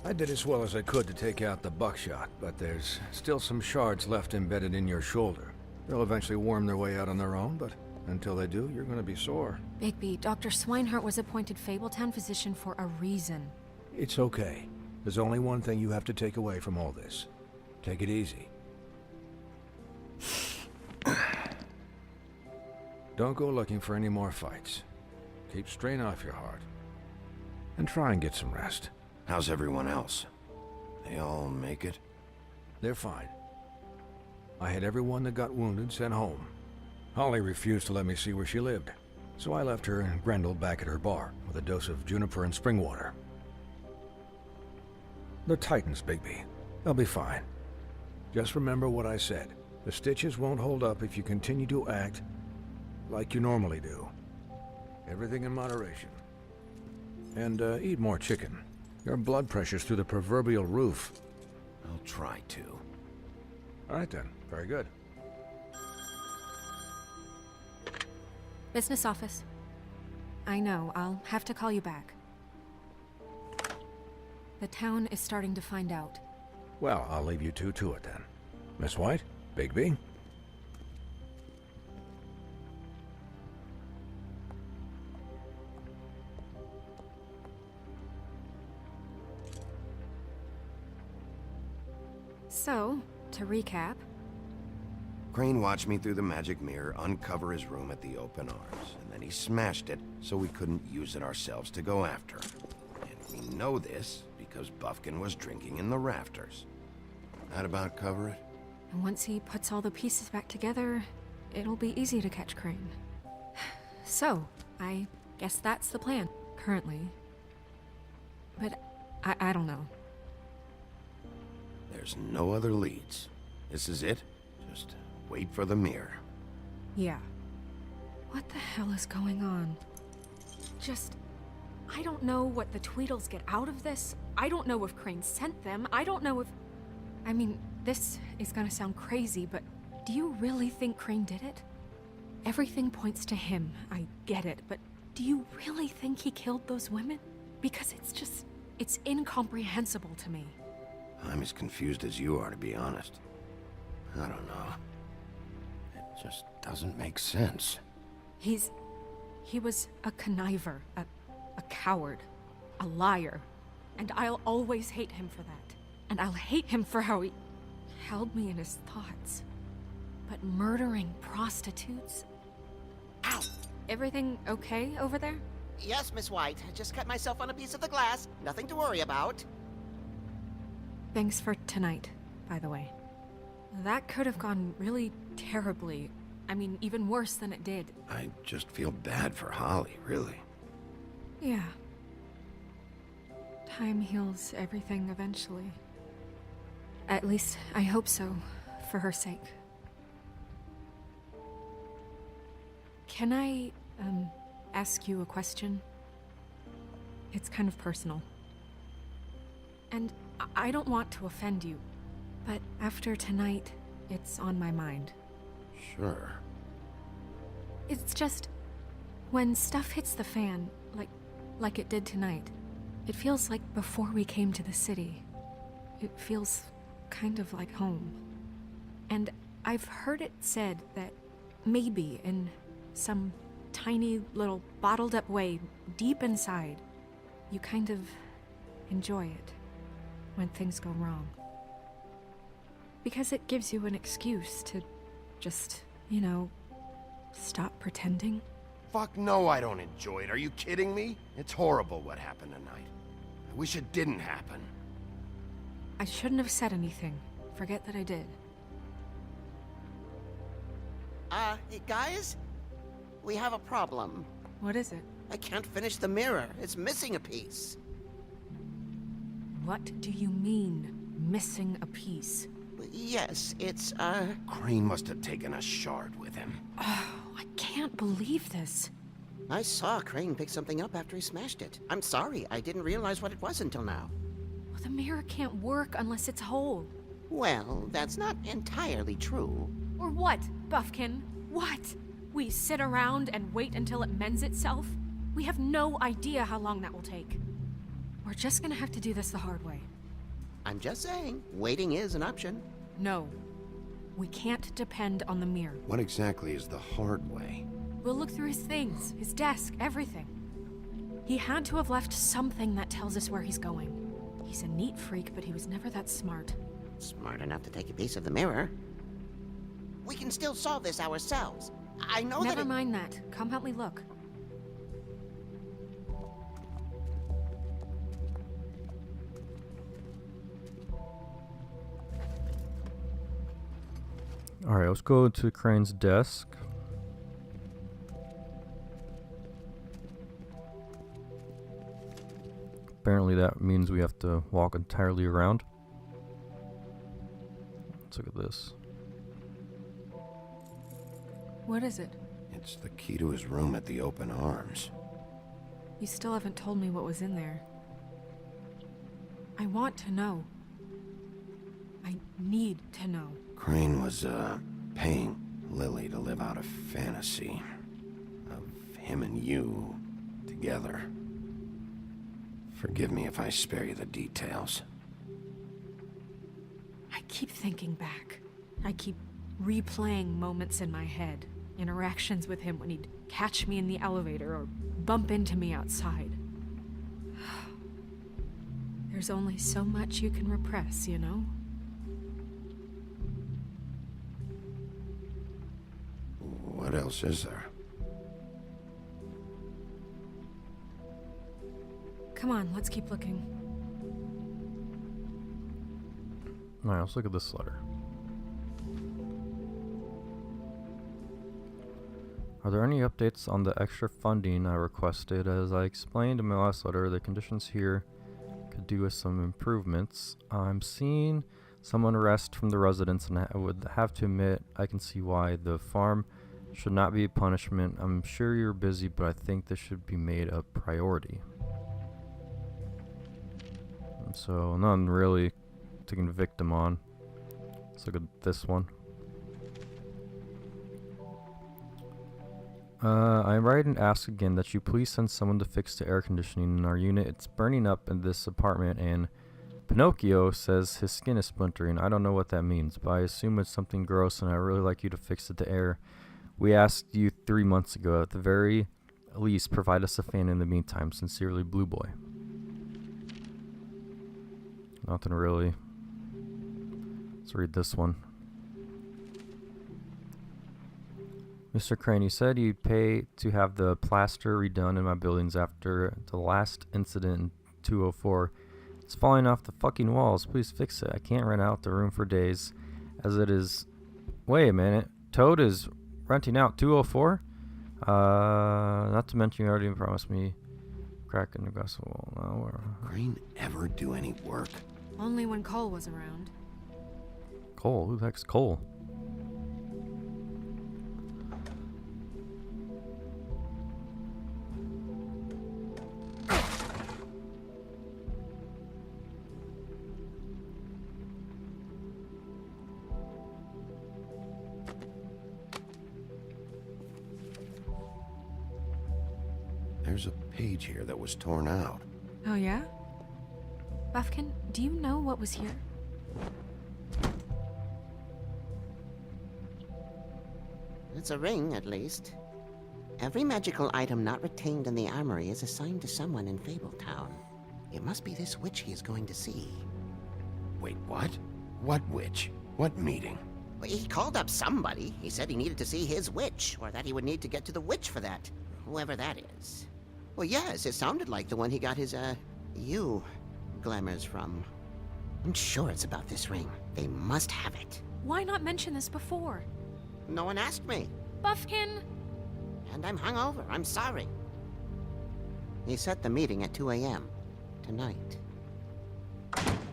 I did as well as I could to take out the buckshot, but there's still some shards left embedded in your shoulder. They'll eventually worm their way out on their own, but until they do, you're gonna be sore. Bigby, Dr. Swinehart was appointed Fabletown physician for a reason. It's okay. There's only one thing you have to take away from all this. Take it easy. Don't go looking for any more fights. Keep strain off your heart. And try and get some rest. How's everyone else? They all make it? They're fine. I had everyone that got wounded sent home. Holly refused to let me see where she lived, so I left her and Grendel back at her bar with a dose of juniper and spring water. They're Titans, Bigby. They'll be fine. Just remember what I said. The stitches won't hold up if you continue to act like you normally do. Everything in moderation. And eat more chicken. Your blood pressure's through the proverbial roof. I'll try to. All right then. Very good. Business office. I know, I'll have to call you back. The town is starting to find out. Well, I'll leave you two to it then. Miss White? Bigby? So, to recap... Crane watched me through the magic mirror uncover his room at the open arms, and then he smashed it so we couldn't use it ourselves to go after him. And we know this because Buffkin was drinking in the rafters. That about cover it? And once he puts all the pieces back together, it'll be easy to catch Crane. So, I guess that's the plan, currently. But I don't know. There's no other leads. This is it. Just wait for the mirror. Yeah. What the hell is going on? I don't know what the Tweedles get out of this. I don't know if Crane sent them. I don't know if... I mean, this is gonna sound crazy, but do you really think Crane did it? Everything points to him, I get it, but do you really think he killed those women? Because it's incomprehensible to me. I'm as confused as you are, to be honest. I don't know. It just doesn't make sense. He was a conniver, a coward, a liar, and I'll always hate him for that. And I'll hate him for how he held me in his thoughts. But murdering prostitutes? Ow! Everything okay over there? Yes, Miss White. I just cut myself on a piece of the glass. Nothing to worry about. Thanks for tonight, by the way. That could have gone really terribly. I mean, even worse than it did. I just feel bad for Holly, really. Yeah. Time heals everything eventually. At least, I hope so, for her sake. Can I, ask you a question? It's kind of personal. And I don't want to offend you, but after tonight, it's on my mind. Sure. It's just, when stuff hits the fan, like it did tonight, it feels like before we came to the city. It feels kind of like home. And I've heard it said that maybe in some tiny little bottled up way deep inside, you kind of enjoy it when things go wrong. Because it gives you an excuse to just, you know, stop pretending. Fuck no, I don't enjoy it. Are you kidding me? It's horrible what happened tonight. I wish it didn't happen. I shouldn't have said anything. Forget that I did. Hey, guys? We have a problem. What is it? I can't finish the mirror. It's missing a piece. What do you mean, missing a piece? Yes, it's, Crane must have taken a shard with him. Oh, I can't believe this. I saw Crane pick something up after he smashed it. I'm sorry, I didn't realize what it was until now. Well, the mirror can't work unless it's whole. Well, that's not entirely true. Or what, Buffkin? What? We sit around and wait until it mends itself? We have no idea how long that will take. We're just gonna have to do this the hard way. I'm just saying, waiting is an option. No. We can't depend on the mirror. What exactly is the hard way? We'll look through his things, his desk, everything. He had to have left something that tells us where he's going. He's a neat freak, but he was never that smart. Smart enough to take a piece of the mirror. We can still solve this ourselves. I know that. Never mind that. Come help me look. Alright, let's go to Crane's desk. Apparently that means we have to walk entirely around. Let's look at this. What is it? It's the key to his room at the Open Arms. You still haven't told me what was in there. I want to know. I need to know. Crane was, paying Lily to live out a fantasy of him and you together. Forgive me if I spare you the details. I keep thinking back. I keep replaying moments in my head. Interactions with him when he'd catch me in the elevator or bump into me outside. There's only so much you can repress, you know? What else is there? Come on, let's keep looking. Alright, let's look at this letter. Are there any updates on the extra funding I requested? As I explained in my last letter, the conditions here could do with some improvements. I'm seeing some unrest from the residents, and I would have to admit I can see why. The farm should not be a punishment. I'm sure you're busy, but I think this should be made a priority. And so, none really to convict him on. Let's look at this one. I write and ask again that you please send someone to fix the air conditioning in our unit. It's burning up in this apartment, and Pinocchio says his skin is splintering. I don't know what that means, but I assume it's something gross, and I really like you to fix it to air. We asked you 3 months ago. At the very least, provide us a fan in the meantime. Sincerely, Blue Boy. Nothing really. Let's read this one. Mr. Crane, you said you'd pay to have the plaster redone in my buildings after the last incident in 204. It's falling off the fucking walls. Please fix it. I can't rent out the room for days as it is. Wait a minute. Toad is renting out 204? Not to mention you already promised me crack in the glass wall. No, Crane ever do any work? Only when Cole was around. Cole? Who the heck's Cole? There's a page here that was torn out. Oh yeah? Buffkin, do you know what was here? It's a ring, at least. Every magical item not retained in the armory is assigned to someone in Fabletown. It must be this witch he is going to see. Wait, what? What witch? What meeting? Well, he called up somebody. He said he needed to see his witch, or that he would need to get to the witch for that. Whoever that is. Well, yes, it sounded like the one he got his, glamours from. I'm sure it's about this ring. They must have it. Why not mention this before? No one asked me. Buffkin! And I'm hungover. I'm sorry. He set the meeting at 2 a.m. tonight.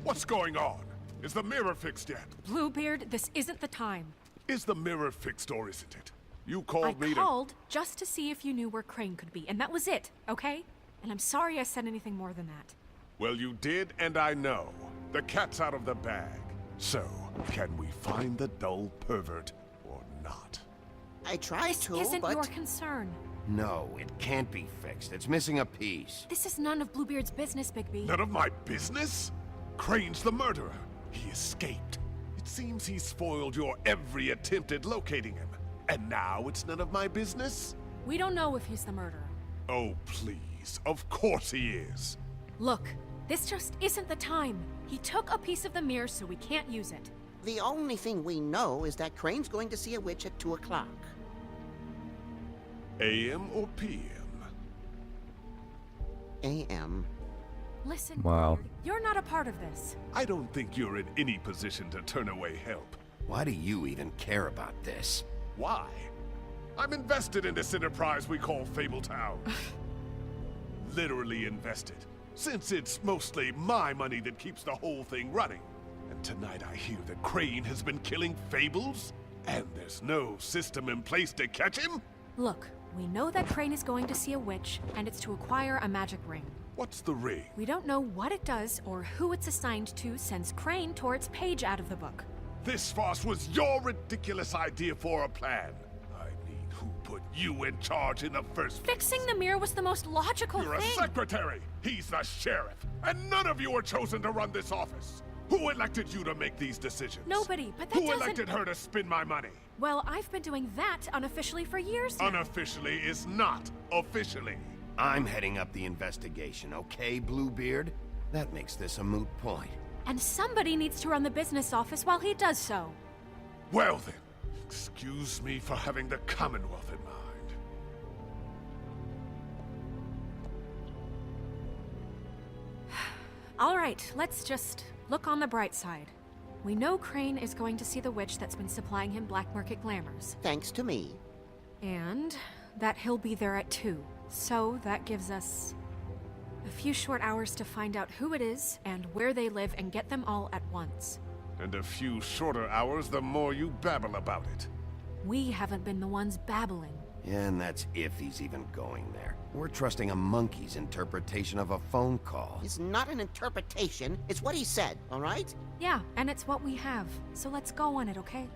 What's going on? Is the mirror fixed yet? Bluebeard, this isn't the time. Is the mirror fixed or isn't it? You called me I to... called just to see if you knew where Crane could be, and that was it, okay? And I'm sorry I said anything more than that. Well, you did, and I know. The cat's out of the bag. So, can we find the dull pervert or not? I tried This to, isn't but... your concern. No, it can't be fixed. It's missing a piece. This is none of Bluebeard's business, Bigby. None of my business? Crane's the murderer. He escaped. It seems he spoiled your every attempt at locating him. And now it's none of my business? We don't know if he's the murderer. Oh, please. Of course he is. Look, this just isn't the time. He took a piece of the mirror, so we can't use it. The only thing we know is that Crane's going to see a witch at 2 o'clock. AM or PM? A.M. Listen, Wow. Bluebeard, you're not a part of this. I don't think you're in any position to turn away help. Why do you even care about this? Why? I'm invested in this enterprise we call Fabletown. Literally invested, since it's mostly my money that keeps the whole thing running. And tonight I hear that Crane has been killing fables, and there's no system in place to catch him? Look, we know that Crane is going to see a witch, and it's to acquire a magic ring. What's the ring? We don't know what it does or who it's assigned to since Crane tore its page out of the book. This farce was your ridiculous idea for a plan. I mean, who put you in charge in the first place? Fixing the mirror was the most logical You're a thing. secretary! He's the sheriff! And none of you were chosen to run this office! Who elected you to make these decisions? Nobody, but that Who doesn't... elected her to spend my money? Well, I've been doing that unofficially for years now. Unofficially is not officially. I'm heading up the investigation, okay, Bluebeard? That makes this a moot point. And somebody needs to run the business office while he does so. Well then, excuse me for having the Commonwealth in mind. All right, let's just look on the bright side. We know Crane is going to see the witch that's been supplying him black market glamours. Thanks to me. And that he'll be there at 2. So that gives us a few short hours to find out who it is and where they live and get them all at once. And a few shorter hours the more you babble about it. We haven't been the ones babbling. And that's if he's even going there. We're trusting a monkey's interpretation of a phone call. It's not an interpretation, it's what he said, all right? Yeah, and it's what we have. So let's go on it, okay?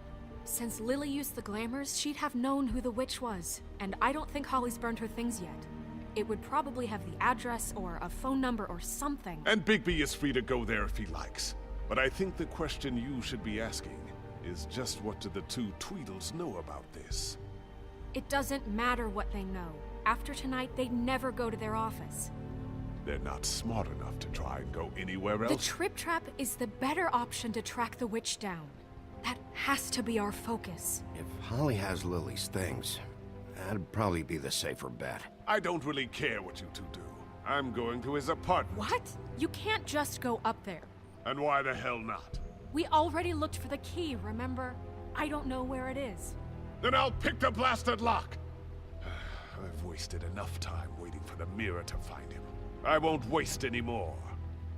Since Lily used the glamours, she'd have known who the witch was. And I don't think Holly's burned her things yet. It would probably have the address or a phone number or something. And Bigby is free to go there if he likes. But I think the question you should be asking is just what do the two Tweedles know about this? It doesn't matter what they know. After tonight, they'd never go to their office. They're not smart enough to try and go anywhere The else. Trip Trap is the better option to track the witch down. That has to be our focus. If Holly has Lily's things, that'd probably be the safer bet. I don't really care what you two do. I'm going to his apartment. What? You can't just go up there. And why the hell not? We already looked for the key, remember? I don't know where it is. Then I'll pick the blasted lock! I've wasted enough time waiting for the mirror to find him. I won't waste any more.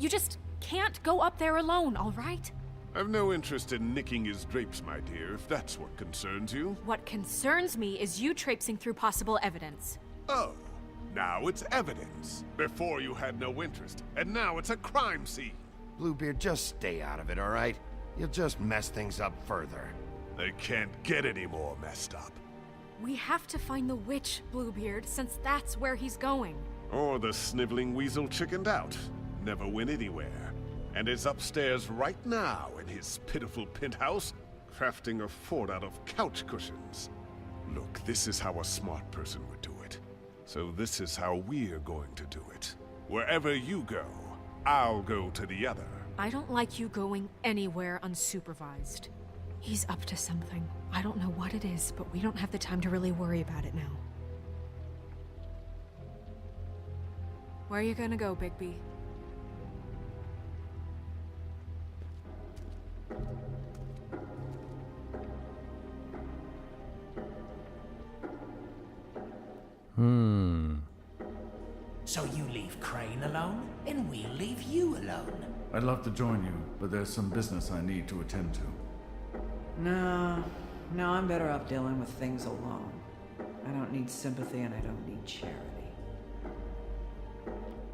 You just can't go up there alone, all right? I've no interest in nicking his drapes, my dear, if that's what concerns you. What concerns me is you traipsing through possible evidence. Oh, now it's evidence. Before you had no interest, and now it's a crime scene. Bluebeard, just stay out of it, all right? You'll just mess things up further. They can't get any more messed up. We have to find the witch, Bluebeard, since that's where he's going. Or the sniveling weasel chickened out, never went anywhere, and is upstairs right now in his pitiful penthouse, crafting a fort out of couch cushions. Look, this is how a smart person would do it. So this is how we're going to do it. Wherever you go, I'll go to the other. I don't like you going anywhere unsupervised. He's up to something. I don't know what it is, but we don't have the time to really worry about it now. Where are you gonna go, Bigby? So you leave Crane alone, and we'll leave you alone. I'd love to join you, but there's some business I need to attend to. No, I'm better off dealing with things alone. I don't need sympathy and I don't need charity.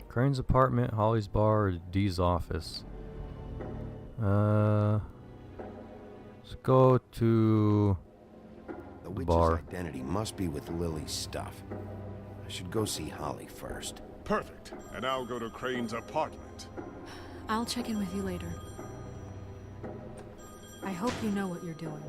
Crane's apartment, Holly's bar, or Dee's office. Let's go to The witch's bar. identity must be with Lily's stuff. I should go see Holly first. Perfect. And I'll go to Crane's apartment. I'll check in with you later. I hope you know what you're doing.